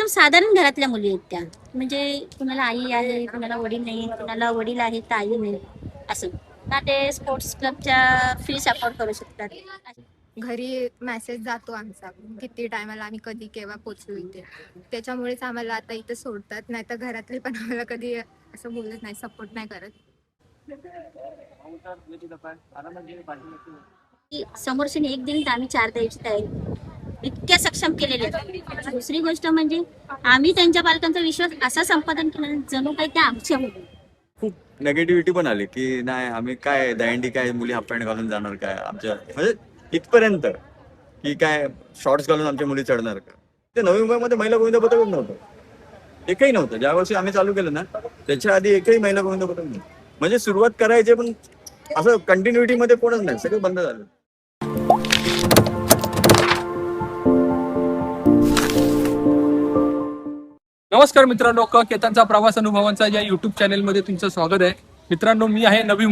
एकदम साधारण घरातल्या मुली आहेत त्या. म्हणजे कुणाला आई आहे, कुणाला वडील नाही, कुणाला वडील आहे तर आई नाही असं. ना ते स्पोर्ट्स क्लबच्या फीस अफोर्ड करू शकतात. घरी मेसेज जातो आमचा किती टायमाला आम्ही कधी केव्हा पोचू इथे. त्याच्यामुळेच आम्हाला आता इथे सोडतात, नाही तर घरातले पण आम्हाला कधी असं बोलत नाही, सपोर्ट नाही करत. की समोरच्याने एक दिली तर आम्ही 4 द्यायची तयारी इतक्या सक्षम केलेले आहेत. दुसरी गोष्ट म्हणजे आम्ही त्यांच्या पालकांचा विश्वास असा संपादन केला जणू काही त्या आमच्या मुली. खूप नेगेटिव्हिटी पण आली की नाही आम्ही काय दहीहंडी काय मुली हाफ पॅन्ट घालून जाणार काय आमच्या म्हणजे इथपर्यंत की काय शॉर्ट्स घालून आमच्या मुली चढणार का. ते नवी मुंबईमध्ये महिला गोविंद पथकच नव्हतं, एकही नव्हतं. ज्या वर्षी आम्ही चालू केलं ना त्याच्या आधी एकही महिला गोविंद पथक नव्हतं. म्हणजे सुरुवात करायचे पण असं कंटिन्युटी मध्ये कोणच नाही, सगळं बंद झालं. नमस्कार मित्रांनो, केतनचा प्रवास अनुभवांचा या युट्यूब चॅनेलमध्ये तुमचं स्वागत आहे. मित्रांनो, मी आहे नवी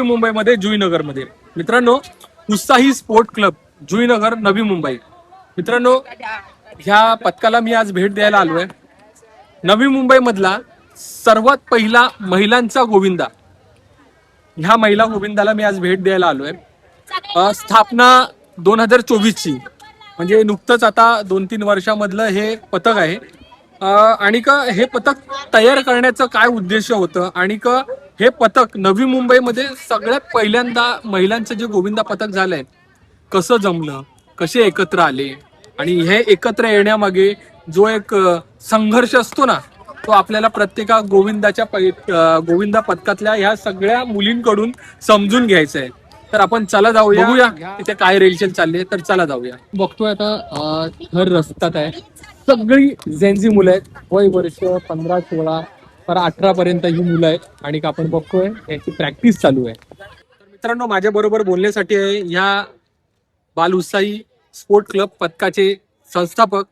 मुंबईमध्ये जुईनगरमध्ये. मित्रांनो, उत्साही स्पोर्ट क्लब जुईनगर नवी मुंबई. मित्रांनो, ह्या पथकाला मी आज भेट द्यायला आलोय. नवी मुंबईमधला सर्वात पहिला महिलांचा गोविंदा, ह्या महिला गोविंदाला मी आज भेट द्यायला आलोय. स्थापना 2024ची, म्हणजे नुकतंच आता 2-3 वर्षामधलं हे पथक आहे. आणि का हे पथक तयार करण्याचं काय उद्देश होतं आणि का हे पथक नवी मुंबईमध्ये सगळ्यात पहिल्यांदा महिलांचं जे गोविंदा पथक झालंय कसं जमलं, कसे एकत्र आले आणि हे एकत्र येण्यामागे जो एक संघर्ष असतो ना, तो आपल्याला प्रत्येका गोविंदा पथकातल्या ह्या सगळ्या मुलींकडून समजून घ्यायचा आहे. तर आपण चला जाऊया, बघूया इथे काय रेलचेल चालली. तर चला जाऊया. बघतोय आता हर रस्त्यात आहे सगळी जेन्झी मुलं आहेत, वय वर्ष 15-16 तर 18 पर्यंत ही मुलं आहेत. आणि आपण बघतोय याची प्रॅक्टिस चालू आहे. तर मित्रांनो, माझ्या बरोबर बोलण्यासाठी आहे ह्या बाल उत्साही स्पोर्ट क्लब पथकाचे संस्थापक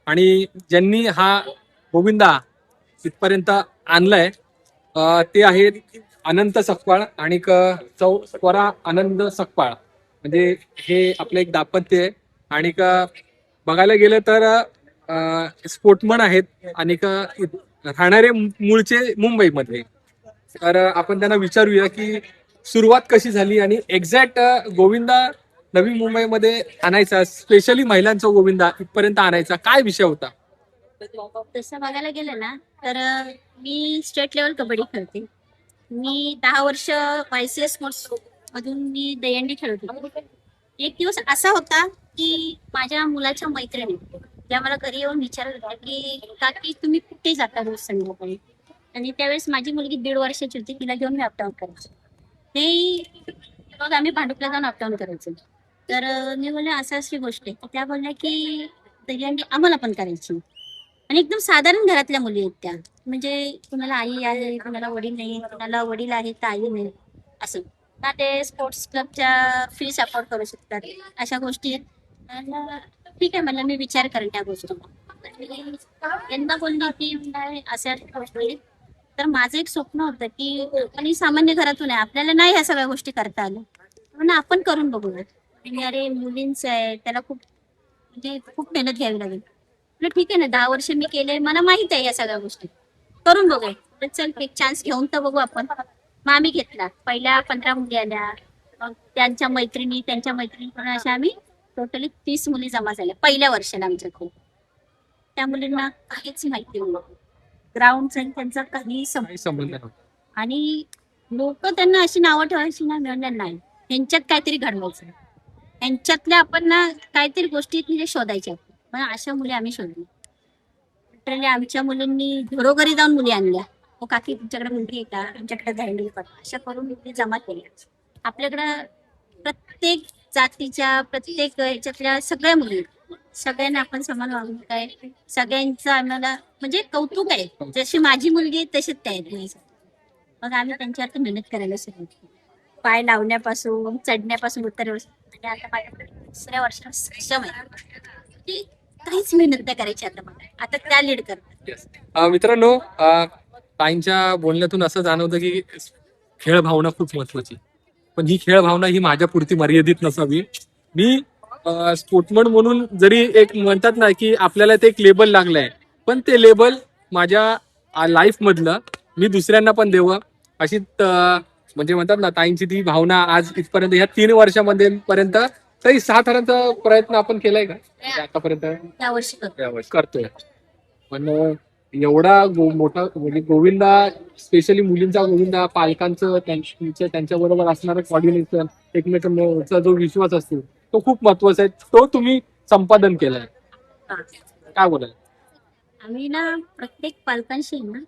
आणि ज्यांनी हा गोविंदा इथपर्यंत आणलाय, ते आहेत अनंत सकपाळ आणि स्वरा आनंद सकपाळ. म्हणजे हे आपलं एक दाम्पत्य आहे आणि बघायला गेलं तर स्पोर्टमन आहेत आणि राहणारे मूळचे मुंबईमध्ये. तर आपण त्यांना विचारूया की सुरुवात कशी झाली आणि एक्झॅक्ट गोविंदा नवी मुंबईमध्ये आणायचा, स्पेशली महिलांचा गोविंदा इथपर्यंत आणायचा काय विषय होता. तसं बघायला गेलं ना तर मी स्टेट लेवल कबड्डी खेळते. मी 10 वर्ष YCS स्पोर्ट्स मधून मी दहीहंडी खेळत होते. एक दिवस असा होता की माझ्या मुलाच्या मैत्रिणी ज्या मला घरी येऊन विचारत होत्या की काकी तुम्ही कुठे जाता रोज संध्याकाळी. आणि त्यावेळेस माझी मुलगी 1.5 वर्षाची होती, तिला घेऊन मी अपडाऊन करायचो. ते रोज आम्ही भांडुपला जाऊन अपडाऊन करायचो. तर मी बोलले असं अशी गोष्ट आहे. त्या बोलल्या की दहीहंडी आम्हाला पण करायची. आणि एकदम साधारण घरातल्या मुली आहेत त्या. म्हणजे कुणाला आई आहे, कुणाला वडील नाही, कुणाला वडील आहे तर आई नाही असं. ना ते स्पोर्ट्स क्लबच्या फीस अफोर्ड करू शकतात अशा गोष्टी आहेत. आणि ठीक आहे म्हणलं, मी विचार करेन त्या गोष्टी. यंदा बोलली की अशा गोष्टी. तर माझं एक स्वप्न होतं की आणि सामान्य घरातून आहे, आपल्याला नाही ह्या सगळ्या गोष्टी करता आल्या म्हणून आपण करून बघूया. आणि अरे मुलींचं आहे, त्याला म्हणजे खूप मेहनत घ्यावी लागेल. ठीक आहे ना, 10 वर्ष मी केले, मला माहित आहे या सगळ्या गोष्टी, करून बघूया. तर चल एक चान्स घेऊन तर बघू आपण. मग आम्ही घेतला. पहिल्या 15 मुली आल्या, मग त्यांच्या मैत्रिणी अशा आम्ही टोटली 30 मुली जमा झाल्या पहिल्या वर्षाला आमच्याकडे. त्या मुलींना काहीच माहिती नव्हतं, ग्राउंडचा त्यांचा काही संबंध नाही. आणि लोक त्यांना अशी नावं ठेवायची ना, मिळणार नाही. ह्यांच्यात काहीतरी घडवायचं, ह्यांच्यातल्या आपण ना काहीतरी गोष्टी म्हणजे शोधायच्या. पण अशा मुली आम्ही शोधली. लिटरली आमच्या मुलींनी घरोघरी जाऊन मुली आणल्या. हो काकी तुमच्याकडे मुलगी आहे का, आमच्याकडे दहीहंडी कर, अशा करून मुली जमा केल्या. आपल्याकडं प्रत्येक जातीच्या प्रत्येक ह्याच्यातल्या सगळ्या मुली, सगळ्यांना आपण समान वागणूक आहे, सगळ्यांचं आम्हाला म्हणजे कौतुक आहे. जशी माझी मुलगी आहे तशीच त्या आहेत. मग आम्ही त्यांच्यावरती मेहनत करायला सुरुवात केली. पाय लावण्यापासून चढण्यापासून आणि आता माझ्याकडे 3ऱ्या वर्षाला सक्षम आहे. काहीच मेहनत नाही करायची आता त्या लीड करतात. मित्रांनो, ताईंच्या बोलण्यातून असं जाणवतं की खेळ भावना खूप महत्वाची, पण ही खेळ भावना ही माझ्या पुरती मर्यादित नसावी. मी स्पोर्ट्समन म्हणून जरी एक म्हणतात ना की आपल्याला ते एक लेबल लागलंय, पण ते लेबल माझ्या लाईफ मधलं मी दुसऱ्यांना पण देवं अशी म्हणजे म्हणतात ना ताईंची ती भावना आज इथपर्यंत ह्या 3 वर्षामध्ये पर्यंत तरी साधारणचा प्रयत्न आपण केलाय का म्हणजे आतापर्यंत यावर्षी करतो. करतोय. पण एवढा मोठा म्हणजे गोविंदा स्पेशली मुलींचा गोविंदा पालकांचं त्यांच्या बरोबर असणारं कॉर्डिनेशन एकमेकांचा जो विश्वास असतो तो खूप महत्वाचा आहे. तो तुम्ही संपादन केलाय. हा. काय बोलाल? आम्ही ना प्रत्येक पालकांशी ना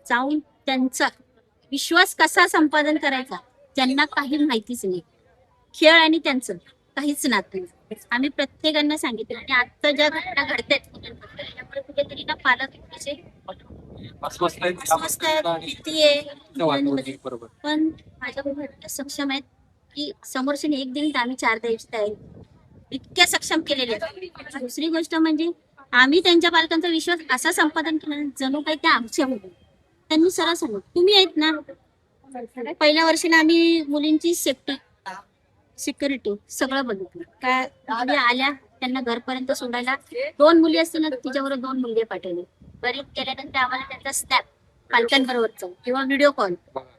जाऊन त्यांचा विश्वास कसा संपादन करायचा त्यांना काही माहितीच नाही. खेळ आणि त्यांचं काहीच नातं नाही. आम्ही प्रत्येकांना सांगितलं आणि आता ज्या घटना घडतायत त्यामुळे कुठेतरी ना पालक थोडेसे अस्वस्थ आहेत. अस्वस्थ आहेत, भीती आहे त्या वातावरणात. बरोबर. पण माझ्याबरोबर इतक्या सक्षम आहेत की समोरच्याने एक दिन तर आम्ही 4 द्यायची तयारी इतक्या सक्षम केलेले आहेत. दुसरी गोष्ट म्हणजे आम्ही त्यांच्या पालकांचा विश्वास असा संपादन केला जणू काही त्या आमच्या मुली. त्यांनी सरळ सांगू तुम्ही आहेत ना पहिल्या वर्षीला आम्ही मुलींची सेफ्टी सिक्युरिटी सगळं बघितलं. काय मुली आल्या त्यांना घरपर्यंत सोडायला 2 मुली असताना तिच्याबरोबर 2 मुलगे पाठवले. घरी गेल्यानंतर आम्हाला त्यांचा स्नॅप पालकांबरोबरचा किंवा व्हिडिओ कॉल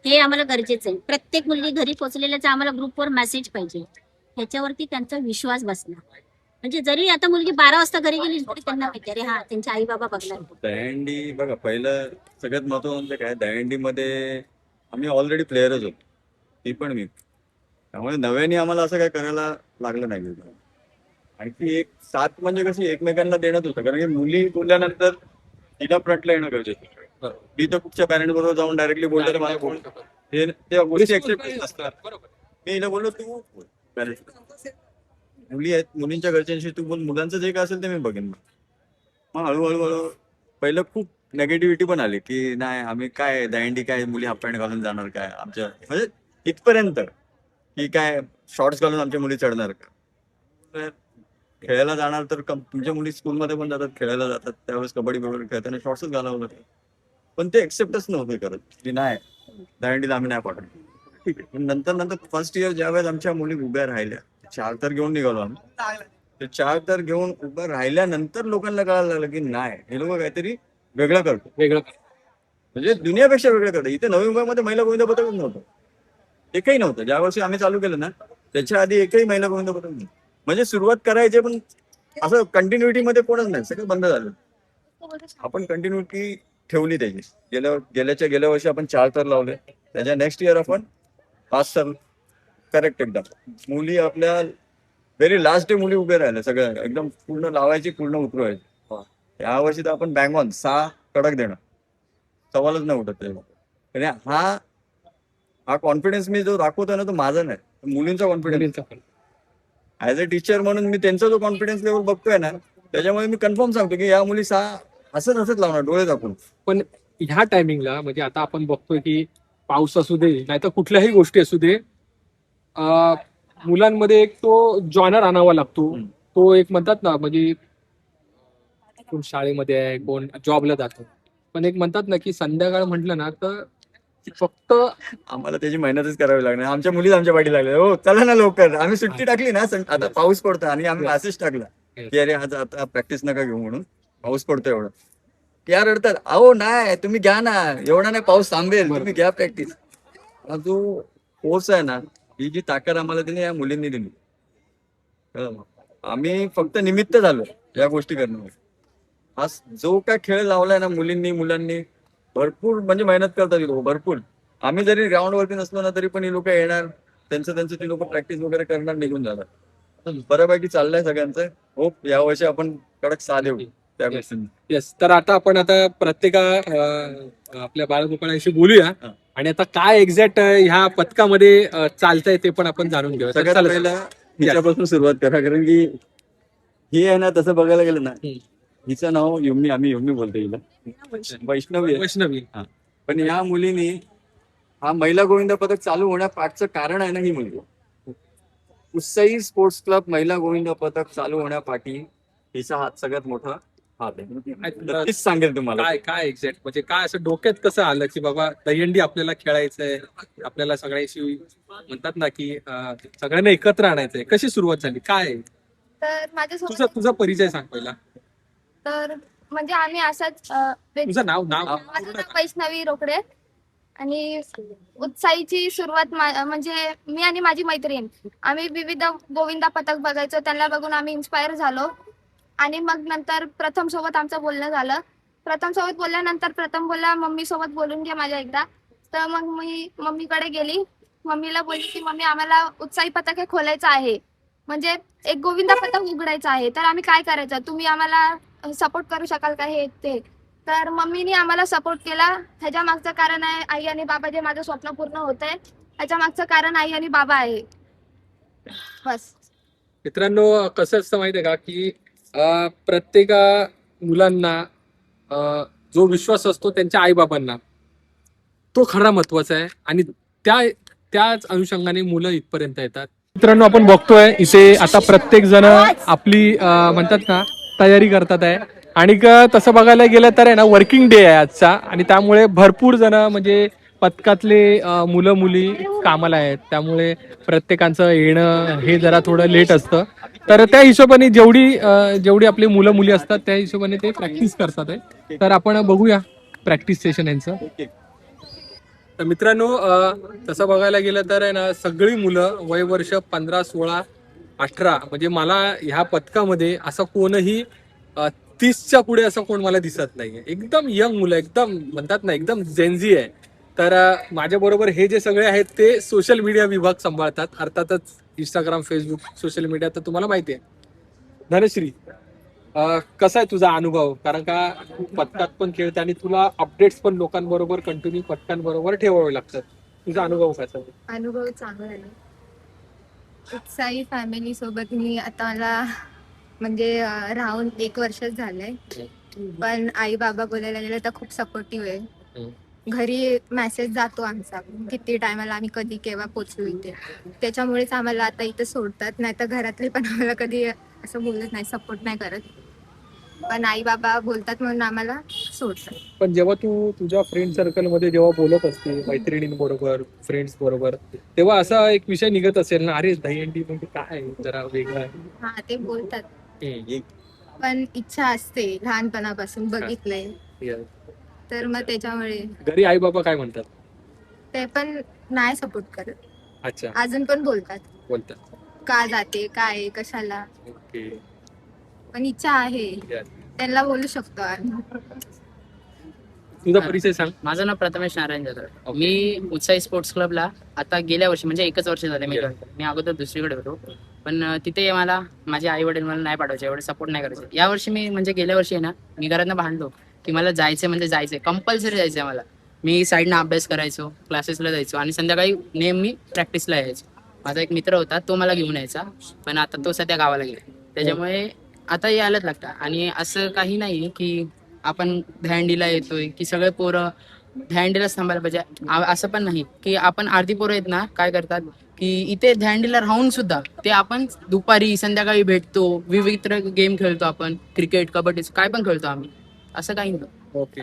हे आम्हाला गरजेचं आहे. प्रत्येक मुलगी घरी पोहोचलेल्याचा आम्हाला ग्रुपवर मेसेज पाहिजे. ह्याच्यावरती त्यांचा विश्वास बसला. म्हणजे जरी आता मुलगी 12 वाजता घरी गेली तरी त्यांना माहिती अरे हा त्यांचे आई बाबा बघणार. दहीहंडी बघा, पहिलं सगळ्यात महत्त्वाचं म्हणजे काय, दहीहंडीमध्ये आम्ही ऑलरेडी प्लेयरच होतो, ती पण मी. त्यामुळे नव्याने आम्हाला असं काय करायला लागलं नाही. आणखी एक साथ म्हणजे कशी एकमेकांना देण्यात होतं, कारण की मुली बोलल्यानंतर तिला फ्रंटला येणं गरजेचं होतं. मी तर कुठच्या पॅरेंट बरोबर जाऊन डायरेक्टली बोलतो तर मला बोल हे त्या गोष्टी ऍक्सेप्ट नसतात. मी हिला बोललो तू बोल पॅरेंट्स, मुली आहेत मुलींच्या घरच्यांशी तू बोल, मुलांचं जे काय असेल ते मी बघेन. मग हळूहळू पहिलं खूप नेगेटिव्हिटी पण आली की नाही आम्ही काय दहीहंडी काय मुली हाफ पॅन्ट घालून जाणार काय आमच्या, म्हणजे इथपर्यंत की काय शॉर्ट्स घालून आमच्या मुली चढणार का. तर खेळायला जाणार तर तुमच्या मुली स्कूलमध्ये पण जातात, खेळायला जातात, त्यावेळेस कबड्डी वगैरे खेळताना शॉर्ट्सच घालावं लागतं. पण ते एक्सेप्टच नव्हते करत की नाही दहीहंडीला आम्ही नाही पाठवत. ठीक आहे. पण नंतर फर्स्ट इयर ज्यावेळेस आमच्या मुली उभ्या राहिल्या, 4 तर घेऊन निघालो आम्ही. ते 4 तर घेऊन उभं राहिल्यानंतर लोकांना कळायला लागलं की नाही हे लोक काहीतरी वेगळं करतो, वेगळं म्हणजे दुनियापेक्षा वेगळं करतात. इथे नवी मुंबईमध्ये महिला गोविंद पथकच नव्हतं, एकही नव्हतं. ज्या वर्षी आम्ही चालू केलं ना त्याच्या आधी एकही महिला गोविंद पथक नव्हतं. म्हणजे सुरुवात करायचे पण असं कंटिन्युटी मध्ये कोणच नाही, सगळं बंद झालं. आपण कंटिन्युटी ठेवली त्याची. गेल्या वर्षी आपण 4 तर लावले, त्याच्या नेक्स्ट इयर आपण 5 तर करेक्ट एकदम. मुली आपल्या व्हेरी लास्ट डे मुली उभे राहिले, सगळं एकदम पूर्ण लावायची, पूर्ण उतरवायची. या वर्षी तर आपण बँग ऑन 6 कडक देणं सवालच नाही उठत त्याला. हा कॉन्फिडन्स मी जो दाखवतो ना तो माझा नाही, मुलींचा कॉन्फिडन्स. ऍज अ टीचर म्हणून मी त्यांचा जो कॉन्फिडन्स लेवल बघतोय ना त्याच्यामुळे मी कन्फर्म सांगतो की या मुली 6 असंच लावणार डोळे दाखवून. पण ह्या टायमिंगला म्हणजे आता आपण बघतोय की पाऊस असू दे नाहीतर कुठल्याही गोष्टी असू दे, मुलांमध्ये एक तो जॉनर आणावा लागतो. तो एक म्हणतात ना म्हणजे कोण शाळेमध्ये आहे कोण जॉबला जातो, पण एक म्हणतात ना की संध्याकाळ म्हटलं ना तर फक्त आम्हाला त्याची मेहनतच करावी लागणार. आमच्या मुलीच आमच्या पाठी लागल्या, हो चला ना लवकर. आम्ही सुट्टी टाकली ना आता पाऊस पडतो आणि आम्ही मेसेज टाकला की अरे आज आता प्रॅक्टिस नका घेऊ म्हणून, पाऊस पडतो एवढं. या रडतात, अहो नाही तुम्ही घ्या ना, एवढा नाही पाऊस थांबेल, तुम्ही घ्या प्रॅक्टिस. हा जो कोर्स आहे ना, ही जी ताकद आम्हाला दिली या मुलींनी दिली. आम्ही फक्त निमित्त झालो या गोष्टी करण्यावर. हा जो काय खेळ लावलाय ना मुलांनी भरपूर म्हणजे मेहनत करतात लोक भरपूर. आम्ही जरी ग्राउंड वरती नसलो ना तरी पण ही लोक येणार, त्यांचं ती लोक प्रॅक्टिस वगैरे करणार, निघून जाणार. बऱ्यापैकी चाललंय सगळ्यांचं. हो यावर्षी आपण कडक 6 देऊ त्या गोष्टींनी. येस. तर आपण आता प्रत्येका आपल्या बाळगोपाळांशी बोलूया आणि आता काय एक्झॅक्ट ह्या पथकामध्ये चालतंय ते पण आपण जाणून घेऊया. सगळ्यात पहिला हिच्यापासून सुरुवात करा, कारण की ही आहे ना तसं बघायला गेलं ना हिचं नाव युम्मी, आम्ही युम्मी बोलतो हिला, वैष्णवी आहे. वैष्णवी. पण या मुलीनी हा महिला गोविंद पथक चालू होण्यापाठचं कारण आहे ना ही मुलगी. उत्साही स्पोर्ट्स क्लब महिला गोविंद पथक चालू होण्यापाठी हिचा हात सगळ्यात मोठा हात आहे. तीच सांगेल तुम्हाला. काय एक्झॅक्ट म्हणजे काय असं डोक्यात कसं आलं की बाबा दहीहंडी आपल्याला खेळायचंय, आपल्याला सगळ्याशी म्हणतात ना की सगळ्यांना एकत्र आणायचंय, कशी सुरुवात झाली काय? तर माझ्यासोबत तुझा तुझा परिचय सांग पहिला. तर म्हणजे आम्ही असाच तुझं नाव नाव माझं नाव वैष्णवी रोकडे आणि उत्साहीची सुरुवात म्हणजे मी आणि माझी मैत्रीण आम्ही विविध गोविंदा पथक बघायचो, त्यांना बघून आम्ही इन्स्पायर झालो आणि मग नंतर प्रथम सोबत आमचं बोलणं झालं. प्रथम सोबत बोलल्यानंतर प्रथम बोलला मम्मी सोबत बोलून घे माझ्या एकदा. तर मग मी मम्मीकडे गेली, मम्मीला बोलली की मम्मी आम्हाला उत्साही पथक हे खोलायचं आहे, म्हणजे एक गोविंदा पथक उघडायचं आहे, तर आम्ही काय करायचं, तुम्ही आम्हाला सपोर्ट करू शकाल का हे ते. तर मम्मीने आम्हाला सपोर्ट केला. ह्याच्या मागचं कारण आहे आई आणि बाबा, जे माझं स्वप्न पूर्ण होत आहे ह्याच्या मागचं कारण आई आणि बाबा आहे. बस. मित्रांनो, कसं असतं माहितीये का की प्रत्येक मुलांना जो विश्वास असतो त्यांच्या आईबाबांना, तो खरा महत्वाचा आहे आणि त्याच अनुषंगाने मुलं इथपर्यंत येतात. मित्रांनो, आपण बघतोय इथे आता प्रत्येक जण आपली म्हणतात ना तयारी करतात आहे आणि तसं बघायला गेलं तर आहे ना वर्किंग डे आहे आजचा आणि त्यामुळे भरपूर जण म्हणजे पथकातले मुलं मुली कामाला आहेत, त्यामुळे प्रत्येकाचं येणं हे जरा थोडं लेट असतं. तर त्या हिशोबाने जेवढी आपली मुलं मुली असतात त्या हिशोबाने ते प्रॅक्टिस करतात आहे. तर आपण बघूया प्रॅक्टिस सेशन यांचं. तर मित्रांनो, तसं बघायला गेलं तर आहे ना सगळी मुलं वय वर्ष 15, 16, 18, म्हणजे मला ह्या पथकामध्ये असं कोणही 30च्या पुढे असं कोण मला दिसत नाहीये. एकदम यंग मुलं, एकदम म्हणतात ना एकदम जेनझी आहे. तर माझ्या बरोबर हे जे सगळे आहेत ते सोशल मीडिया विभाग सांभाळतात, अर्थातच इंस्टाग्राम, फेसबुक, सोशल मीडिया तर तुम्हाला माहिती आहे. धनश्री, कसा आहे तुझा अनुभव, कारण का तू पथकात पण खेळते आणि तुला अपडेट्स पण लोकांबरोबर कंटिन्यू पथकांबरोबर ठेवावे लागतात, तुझा अनुभव कसा आहे? अनुभव चांगला आहे. उत्साही फॅमिली सोबत मी आता मला म्हणजे राहून 1 वर्षच झालंय, पण आई बाबा बोलायला गेलं तर खूप सपोर्टिव्ह आहे. घरी मेसेज जातो आमचा किती टायमाला आम्ही कधी केव्हा पोचू इथे, त्याच्यामुळेच आम्हाला आता इथे सोडतात. नाही तर घरातले पण आम्हाला कधी असं बोलत नाही, सपोर्ट नाही करत, पण आई बाबा बोलतात म्हणून आम्हाला सोडतात. पण जेव्हा तू तुझ्या फ्रेंड सर्कल मध्ये जेव्हा बोलत असते मैत्रिणींबरोबर, फ्रेंड्स बरोबर, तेव्हा असा एक विषय निघत असेल ना, अरे दहीहंडी म्हणजे काय जरा वेगळं आहे. हा, ते बोलतात, हम्म. पण इच्छा असते लहानपणापासून बघितलंय, Yes. तर मग त्याच्यामुळे घरी आई बाबा काय म्हणतात? ते पण नाही सपोर्ट करत, अच्छा, अजून पण बोलतात बोलतात. का जाते, काय कशाला, ओके. पण इच्छा आहे, त्यांना बोलू शकतो आम्ही. तुझा परिचय सांग. माझं नाव प्रथमेश नारायण जाधव. Okay. मी उत्साही स्पोर्ट्स क्लबला आता गेल्या वर्षी म्हणजे 1च वर्ष झाले मी join केलं. मी अगोदर दुसरीकडे होतो, पण तिथे मला माझे आई वडील मला नाही पाठवायचे, एवढे सपोर्ट नाही करायचे. या वर्षी मी म्हणजे गेल्या वर्षी आहे ना, मी घरातनं भांडलो की मला जायचं म्हणजे जायचंय, कंपल्सरी जायचंय मला. मी साईडनं अभ्यास करायचो, क्लासेसला जायचो आणि संध्याकाळी नेहमी प्रॅक्टिसला यायचो. माझा एक मित्र होता, तो मला घेऊन यायचा, पण आता तो सध्या गावाला गेला, त्याच्यामुळे आता यायलाच लागतं. आणि असं काही नाही की आपण दहीहंडीला येतोय की सगळे पोरं दहीहंडीलाच थांबायला पाहिजे, असं पण नाही. की आपण अर्धी पोरं आहेत ना, काय करतात की इथे दहीहंडीला राहून सुद्धा ते आपण दुपारी संध्याकाळी भेटतो, विविध गेम खेळतो, आपण क्रिकेट, कबड्डी काय पण खेळतो आम्ही, असं काही नाही. ओके.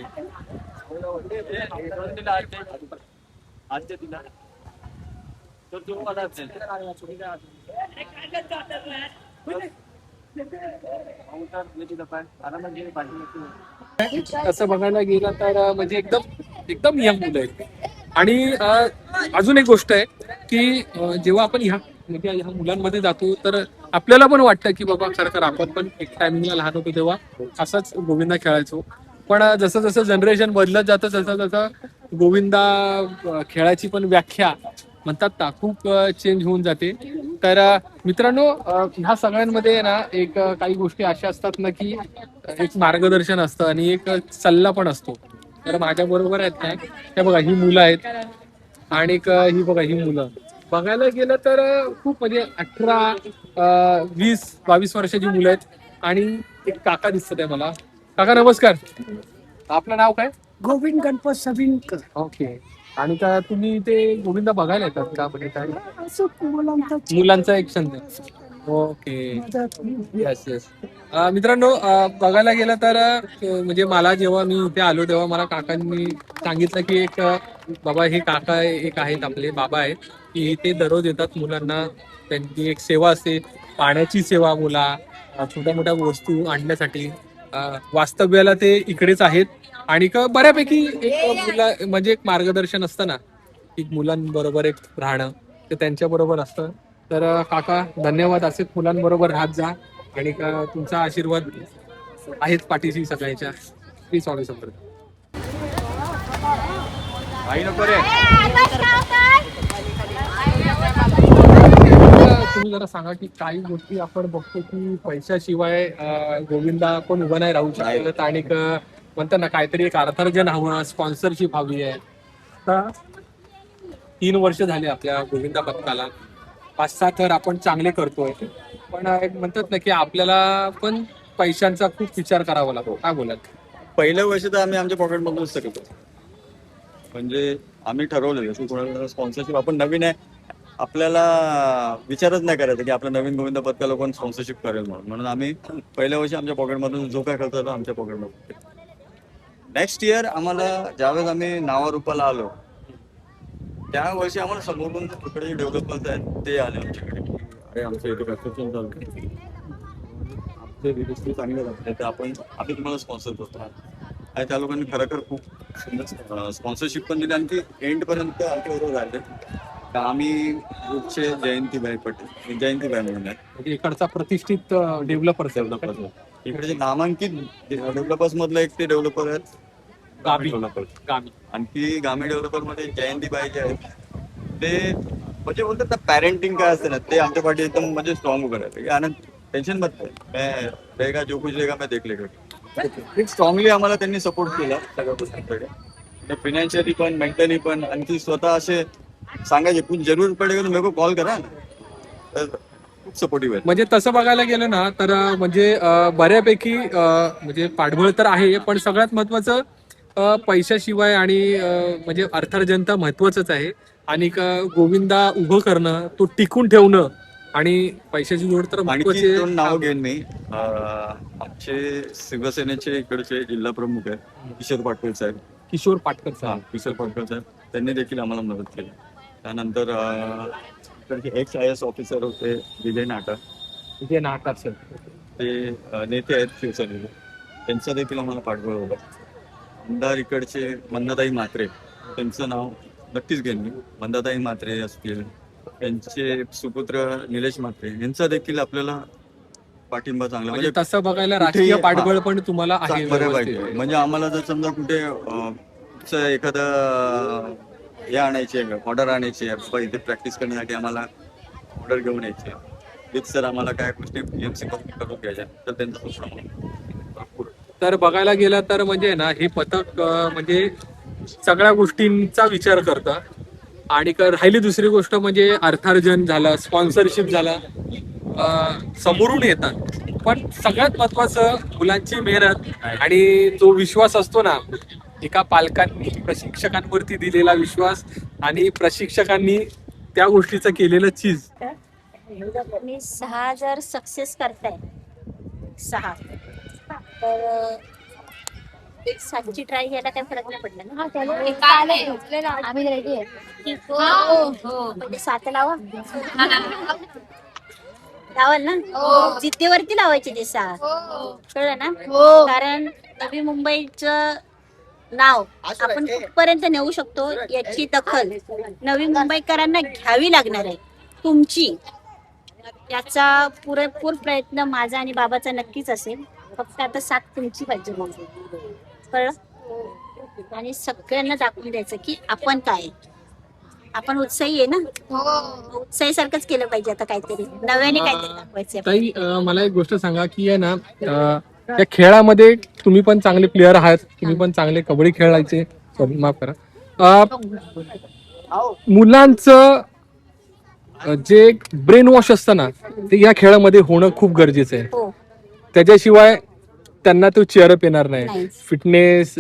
असं बघायला गेलं तर म्हणजे एकदम यंग मुलं आहेत. आणि अजून एक गोष्ट आहे की जेव्हा आपण ह्या मुलांमध्ये जातो तर आपल्याला पण वाटतं की बाबा खरं आपण पण एक टायमिंगला लहान होतो तेव्हा असाच गोविंदा खेळायचो. पण जसं जसं जनरेशन बदलत जातं तसं तसं गोविंदा खेळाची पण व्याख्या म्हणतात ना खूप चेंज होऊन जाते. तर मित्रांनो, ह्या सगळ्यांमध्ये ना एक काही गोष्टी अशा असतात ना की एक मार्गदर्शन असतं आणि एक सल्ला पण असतो. तर माझ्या बरोबर आहेत ना, हे बघा ही मुलं आहेत आणि ही बघा ही मुलं. बघायला गेलं तर खूप म्हणजे 18, 20, 22 वर्षाची मुलं आहेत आणि एक काका दिसत आहे मला. काका नमस्कार, आपलं नाव काय? गोविंद गणपत सबिनकर. ओके. आणि का तुम्ही ते गोविंदा बघायला येतात का, म्हणजे काय असं मुलांचा एक छंद? Okay, yes yes. मित्रांनो, बघायला गेलं तर म्हणजे मला जेव्हा मी इथे आलो तेव्हा मला काकांनी सांगितलं की एक बाबा हे काका एक आहेत आपले बाबा आहेत की ते दररोज येतात मुलांना, त्यांची एक सेवा असते पाण्याची सेवा बोला, छोट्या मोठ्या वस्तू आणण्यासाठी वास्तव्याला ते इकडेच आहेत. आणि बऱ्यापैकी एक मुला म्हणजे एक मार्गदर्शन असतं ना, एक मुलांबरोबर एक राहणं ते त्यांच्या बरोबर असतं. तर काका धन्यवाद, असेच मुलांबरोबर राहत जा आणि तुमचा आशीर्वाद आहेच पाठीशी सगळ्याच्या. श्री स्वामी समर्थ. आई नको रे. तुम्ही जरा सांगा की काही गोष्टी आपण बघतो की पैशाशिवाय गोविंदा कोण उभं नाही राहू शकत. आणि म्हणतात ना काहीतरी एक अर्थार्जन हवं, स्पॉन्सरशिप हवी आहे. आता 3 वर्ष झाले आपल्या गोविंदा पथकाला, 5-6 तर आपण चांगले करतोय. पण एक म्हणतात ना की आपल्याला पण पैशांचा खूप विचार करावा लागतो. काय बोलाल? पहिल्या वर्षी तर आम्ही आमच्या पॉकेटमधूनच करतो. म्हणजे आम्ही ठरवलेलं की कोणाला स्पॉन्सरशिप, आपण नवीन आहे, आपल्याला विचारच नाही करायचा की आपल्या नवीन गोविंदा पथकाला कोण स्पॉन्सरशिप करेल म्हणून आम्ही पहिल्या वर्षी आमच्या पॉकेटमधून जो काय खर्च आला आमच्या पॉकेटमधून. नेक्स्ट इयर आम्हाला ज्यावेळेस आम्ही नावारूपाला आलो त्या वर्षी आम्हाला समोरून तिकडे डेव्हलपर्स आहेत ते आले आमच्याकडे की अरे आमचं इथे कन्स्ट्रक्शन चालू आहे, आमचे रिलेशन चांगले झाले तर आम्ही तुम्हाला स्पॉन्सर करतो. आणि त्या लोकांनी खरोखर खूप सुंदर स्पॉन्सरशिप पण दिली आणि ती एंडपर्यंत आमच्याबरोबर झाले. आम्ही ग्रुपचे जयंतीबाई पटेल, जयंतीबाई म्हणून आहेत, म्हणजे इकडचा प्रतिष्ठित डेव्हलपर्स इकडे जे नामांकित डेव्हलपर्स मधलं एक ते डेव्हलपर आहेत गामी. डेव्हलपर. आणखी गामी डेव्हलपर मध्ये जयंतीबाई जे आहेत ते म्हणजे बोलतात ना पॅरेंटिंग काय असते ना ते आमच्या पाठी एकदम म्हणजे स्ट्रॉंग उभं राहते. आनंद टेन्शन मत नाही, रहेगा जो कुछ लेगा मैं देख लेगा. खूप स्ट्रॉंगली आम्हाला त्यांनी सपोर्ट केला सगळ्या गोष्टींकडे, फिनान्शियली पण मेंटली पण. आणखी स्वतः असे सांगायचे कुछ जरूर पडेगा तो मेरे को कॉल करा. तर खूप सपोर्टिव्ह आहे. म्हणजे तसं बघायला गेलं ना तर म्हणजे बऱ्यापैकी म्हणजे पाठबळ तर आहे, पण सगळ्यात महत्वाचं पैशाशिवाय आणि म्हणजे अर्थार्जन तर महत्वाचंच आहे. आणि गोविंदा उभं करणं, तो टिकून ठेवणं आणि पैशाची जोड तर महत्वाची आणखी 2 नाव घेईन मी. आमचे शिवसेनेचे इकडचे जिल्हा प्रमुख आहेत किशोर पाटकर साहेब. किशोर पाटकर साहेब. किशोर पाटकर साहेब त्यांनी देखील आम्हाला मदत केली. त्यानंतर इकडचे XIS ऑफिसर होते विजय नाटा, विजय नाहटा सर, ते नेते आहेत शिवसेनेचे, त्यांचा देखील आम्हाला पाठबळ होता. आमदार इकडचे मंदाताई म्हात्रे, त्यांचं नाव नक्कीच घेईन मी. मंदाताई म्हात्रे असतील, त्यांचे सुपुत्र निलेश म्हात्रे, यांचा देखील आपल्याला पाठिंबा चांगला. म्हणजे तसं बघायला राजकीय पाठबळ पण तुम्हाला आहे. बऱ्यापैकी. म्हणजे आम्हाला जर समजा कुठे एखादं हे आणायची आहे, ऑर्डर आणायची आहे बाबा, इथे प्रॅक्टिस करण्यासाठी आम्हाला ऑर्डर घेऊन यायची आहे, तेच सर आम्हाला काय गोष्टी PMC करून घ्यायच्या, तर त्यांचा भरपूर. तर बघायला गेलं तर म्हणजे ना हे पथक म्हणजे सगळ्या गोष्टींचा विचार करतं. आणि राहिली दुसरी गोष्ट म्हणजे अर्थार्जन झालं, स्पॉन्सरशिप झालं, समोरून येतात. पण सगळ्यात महत्वाचं मुलांची मेहनत आणि जो विश्वास असतो ना, एका पालकांनी प्रशिक्षकांवरती दिलेला विश्वास आणि प्रशिक्षकांनी त्या गोष्टीचं केलेलं चीज. मी 6 जर सक्सेस करताय 6 तर एक 7ची ट्राय घ्यायला काही फरक नाही पडला ना. आम्ही रेडी आहे. म्हणजे 7 लावा लावाल ना, जिद्दीवरती लावायचे ते 6. कळलं ना? कारण नवी मुंबईचं नाव आपण कुठपर्यंत नेऊ शकतो याची दखल नवी मुंबईकरांना घ्यावी लागणार आहे तुमची. याचा पुरेपूर प्रयत्न माझा आणि बाबाचा नक्कीच असेल. फक्त आता 7 तुमची पाहिजे. कळलं? आणि सगळ्यांना दाखवून द्यायचं की आपण काय, आपण उत्साही आहे ना. उत्साही सारखंच केलं पाहिजे. आता काहीतरी नव्याने काहीतरी दाखवायचं. ताई मला एक गोष्ट सांगा की आहे ना, या खेळामध्ये तुम्ही पण चांगले प्लेअर आहात, तुम्ही पण चांगले कबड्डी खेळायचे, माफ करा, मुलांचं जे ब्रेन वॉश असतं ना ते या खेळामध्ये होणं खूप गरजेचं आहे. हो. त्याच्याशिवाय त्यांना तो चेअरअप येणार नाही. नाही. फिटनेस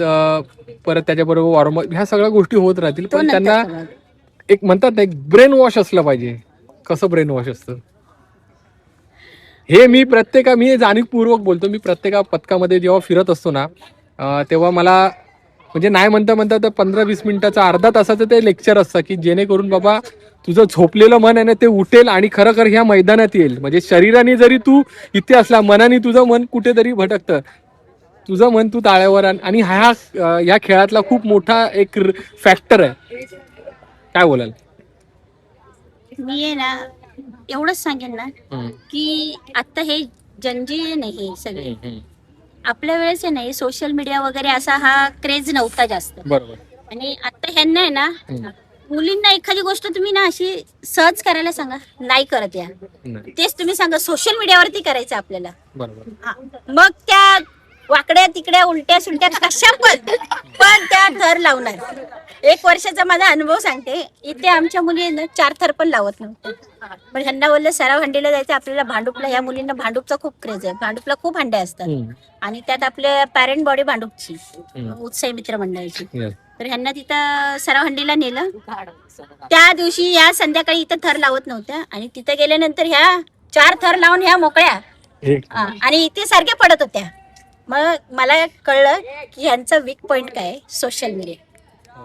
परत त्याच्याबरोबर वॉर्मअप ह्या सगळ्या गोष्टी होत राहतील, पण त्यांना एक म्हणतात ना एक ब्रेन वॉश असलं पाहिजे. कसं ब्रेन वॉश असतं हे मी जाणीवपूर्वक बोलतो. मी प्रत्येका पथकामध्ये जेव्हा फिरत असतो ना तेव्हा मला म्हणजे नाही म्हणता म्हणता तर 15-20 मिनिटाचं अर्धा तासाचं ते लेक्चर असतं की जेणेकरून बाबा तुझं झोपलेलं मन आहे ना ते उठेल आणि खरं ह्या मैदानात येईल. म्हणजे शरीराने जरी तू इथे असला, मनाने तुझं मन कुठेतरी भटकतं, तुझं मन तू ताळ्यावर आणि ह्या खेळातला खूप मोठा एक फॅक्टर आहे. काय बोलाल? मी आहे ना एवढंच सांगेन ना की आता हे जनजीन आहे सगळे. आपल्या वेळेस आहे नाही सोशल मीडिया वगैरे असा हा क्रेज नव्हता जास्त. बरोबर. आणि आता ह्यांना आहे ना मुलींना एखादी गोष्ट तुम्ही ना अशी सर्च करायला सांगा, नाही करत या. तेच तुम्ही सांगा सोशल मीडियावरती करायचं आपल्याला. बरोबर. हा. मग त्या वाकड्या तिकड्या उलट्या सुलट्या कशा पण त्या थर लावणार. 1 वर्षाचा माझा अनुभव सांगते. इथे आमच्या मुली ना 4 थर पण लावत नव्हत्या. पण ह्यांना बोललं सराव हंडीला जायचं आपल्याला. भांडुपला ह्या मुलींना भांडुपचा खूप क्रेज आहे. भांडुपला खूप हंड्या असतात आणि त्यात आपल्या पॅरेंट बॉडी भांडुपची उत्साही मित्र मंडळाची. तर ह्यांना तिथं सराव हंडीला नेलं. त्या दिवशी या संध्याकाळी इथं थर लावत नव्हत्या आणि तिथं गेल्यानंतर ह्या 4 थर लावून ह्या मोकळ्या आणि इथे सारख्या पडत होत्या. मग मला कळलं की ह्यांचा वीक पॉइंट काय, सोशल मीडिया.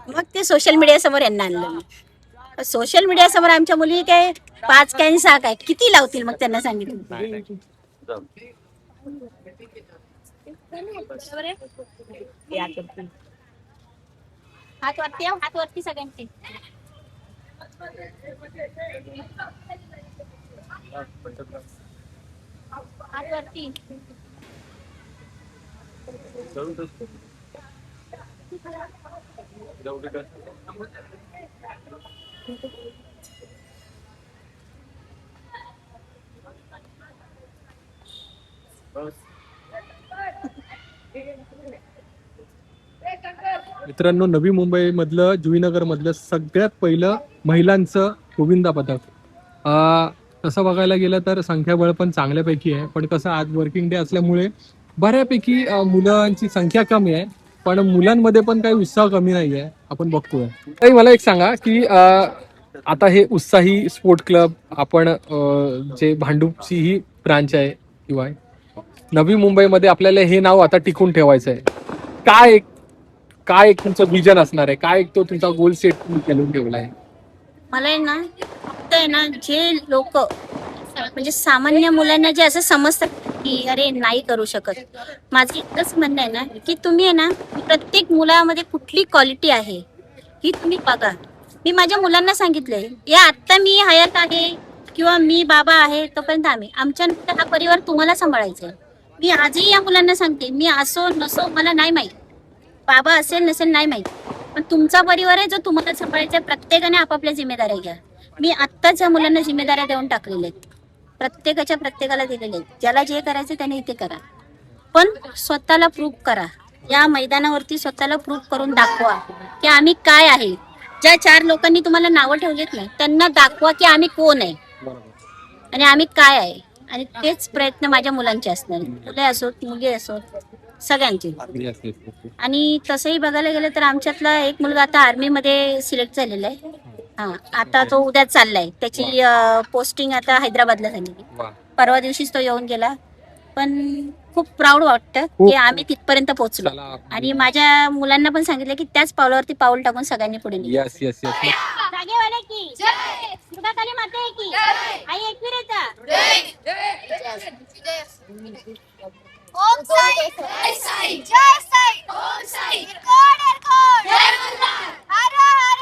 मग ते सोशल मीडिया समोर यांना आणलं मी. सोशल मीडिया समोर आमच्या मुली काय 5 काय 6 काय किती लावतील मग त्यांना सांगितलं. हात वरती हात वरती सगळ्यांचे. हात वरती. मित्रांनो, नवी मुंबई मधलं जुईनगर मधलं सगळ्यात पहिलं महिलांचं गोविंदा पथक. तसं बघायला गेलं तर संख्याबळ पण चांगल्यापैकी आहे. पण कसं आज वर्किंग डे असल्यामुळे बऱ्यापैकी मुलांची संख्या कमी आहे. पण मुलांमध्ये पण काही उत्साह कमी नाही आहे, आपण बघतोय. ताई मला एक सांगा की आता हे उत्साही स्पोर्ट क्लब आपण जे भांडूपची ही ब्रांच आहे किंवा नवी मुंबईमध्ये आपल्याला हे नाव आता टिकून ठेवायचं आहे. काय एक तुमचं विजन असणार आहे? काय एक तो तुमचा गोल सेट करून ठेवला आहे? मला आहे ना फक्त आहे ना जे लोक म्हणजे सामान्य मुलांना जे असं समजतात की अरे नाही करू शकत, माझं इतकंच म्हणणं आहे ना की तुम्ही आहे ना प्रत्येक मुलामध्ये कुठली क्वालिटी आहे ही तुम्ही बघा. मी माझ्या मुलांना सांगितलंय या आत्ता मी हयात आहे किंवा मी बाबा आहे तोपर्यंत आमच्या हा परिवार तुम्हाला सांभाळायचा आहे. मी आजही या मुलांना सांगते मी असो नसो मला नाही माहित, बाबा असेल नसेल नाही माहित, पण तुमचा परिवार आहे जो तुम्हाला सांभाळायचा आहे. प्रत्येकाने आपापल्या जिम्मेदाऱ्या घ्या. मी आत्ताच या मुलांना जिम्मेदाऱ्या देऊन टाकलेल्या आहेत. प्रत्येकाला दिलेले आहेत. ज्याला जे करायचं त्याने इथे करा, पण स्वतःला प्रूव्ह करा. या मैदानावरती स्वतःला प्रूव्ह करून दाखवा की आम्ही काय आहे. ज्या 4 लोकांनी तुम्हाला नावं ठेवलेत ना त्यांना दाखवा की आम्ही कोण आहे आणि आम्ही काय आहे. आणि तेच प्रयत्न माझ्या मुलांचे असणार, मुले असोत मुली असोत सगळ्यांचे. आणि तसंही बघायला गेलं तर आमच्यातला एक मुलगा आता आर्मीमध्ये सिलेक्ट झालेला आहे. हा, आता तो उद्या चाललाय. त्याची पोस्टिंग आता हैदराबादला झाली. परवा दिवशीच तो येऊन गेला. पण खूप प्राऊड वाटतं की आम्ही तिथपर्यंत पोहोचलो. आणि माझ्या मुलांना पण सांगितलं की त्याच पावलावरती पाऊल टाकून सगळ्यांनी पुढे निघा. जागेवाले की जय, दुर्गा काली माता की जय, आई एकविरेचा ओम साई जय साई जय साई ओम साई एरकोड जय मल्हार हर हर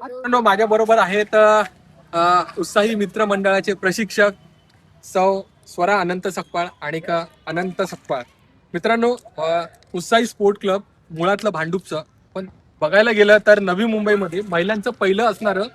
महादेव. माझ्या बरोबर आहेत उत्साही मित्र मंडळाचे प्रशिक्षक सौ स्वरा अनंत सकपाळ आणि अनंत सकपाळ. मित्रांनो, उत्साही स्पोर्ट क्लब मुळातलं भांडूपचं, पण बघायला गेलं तर नवी मुंबईमध्ये महिलांचं पहिलं असणारं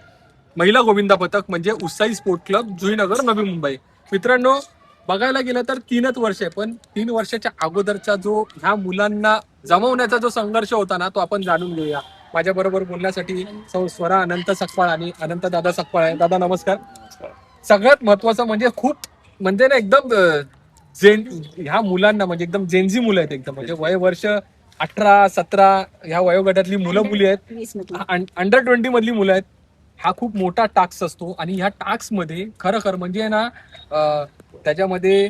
महिला गोविंदा पथक म्हणजे उत्साही स्पोर्ट क्लब जुईनगर नवी मुंबई. मित्रांनो, बघायला गेलं तर 3च वर्ष आहे, पण 3 वर्षाच्या अगोदरचा जो ह्या मुलांना जमवण्याचा जो संघर्ष होता ना तो आपण जाणून घेऊया. माझ्या बरोबर बोलण्यासाठी सौ स्वरा अनंत सकपाळ आणि अनंत दादा सकपाळ आहे. दादा नमस्कार. सगळ्यात महत्वाचं म्हणजे खूप म्हणजे ना एकदम ह्या मुलांना म्हणजे एकदम जेनझी मुलं आहेत. एकदम म्हणजे वय वर्ष 18-17 ह्या वयोगटातली मुलं मुली आहेत. अंडर 20 मधली मुलं आहेत. हा खूप मोठा टास्क असतो आणि ह्या टास्क मध्ये खरं म्हणजे ना त्याच्यामध्ये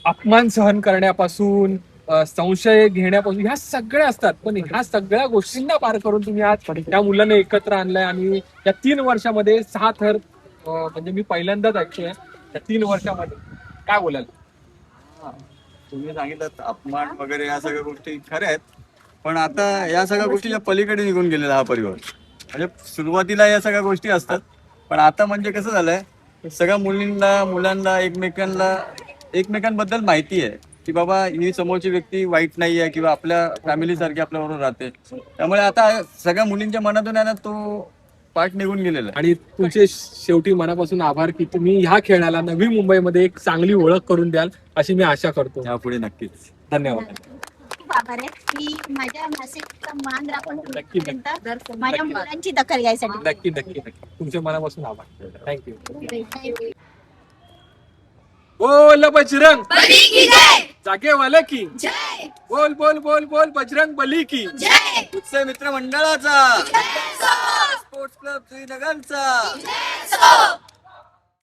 अपमान सहन करण्यापासून संशय घेण्यापासून ह्या सगळ्या असतात, पण ह्या सगळ्या गोष्टींना पार करून तुम्ही आज त्या मुलांना एकत्र आणलंय आणि या 3 वर्षामध्ये 6 थर म्हणजे मी पहिल्यांदाच ऐकतोय या 3 वर्षामध्ये. काय बोलाल? तुम्ही सांगितलं अपमान वगैरे या सगळ्या गोष्टी खऱ्या आहेत, पण आता या सगळ्या गोष्टीच्या पलीकडे निघून गेलेला हा परिवार. म्हणजे सुरुवातीला या सगळ्या गोष्टी असतात, पण आता म्हणजे कसं झालंय, सगळ्या मुलांना एकमेकांबद्दल माहिती आहे की बाबा ही समोरची व्यक्ती वाईट नाही आहे किंवा आपल्या फॅमिली सारखी आपल्याबरोबर राहते. त्यामुळे आता सगळ्या मुलींच्या मनातून आहे ना तो पाठ निघून गेलेला आहे. आणि तुमचे शेवटी मनापासून आभार की तुम्ही ह्या खेळाला नवी मुंबईमध्ये एक चांगली ओळख करून द्याल अशी मी आशा करतो. यापुढे नक्कीच. धन्यवाद. खूप आभार आहे की माझ्या मासिकचा मान राखून नक्की. इथपर्यंत माझ्या मुलांची दखल घ्यायसाठी. नक्की नक्की नक्की तुमच्या मनापासून आभार. थँक्यू. बोल बजरंग जागेवाले की बोल बोल बोल बोल बजरंग बली की उत्सव मित्र मंडळाचा स्पोर्ट्स क्लब श्रीनगरचा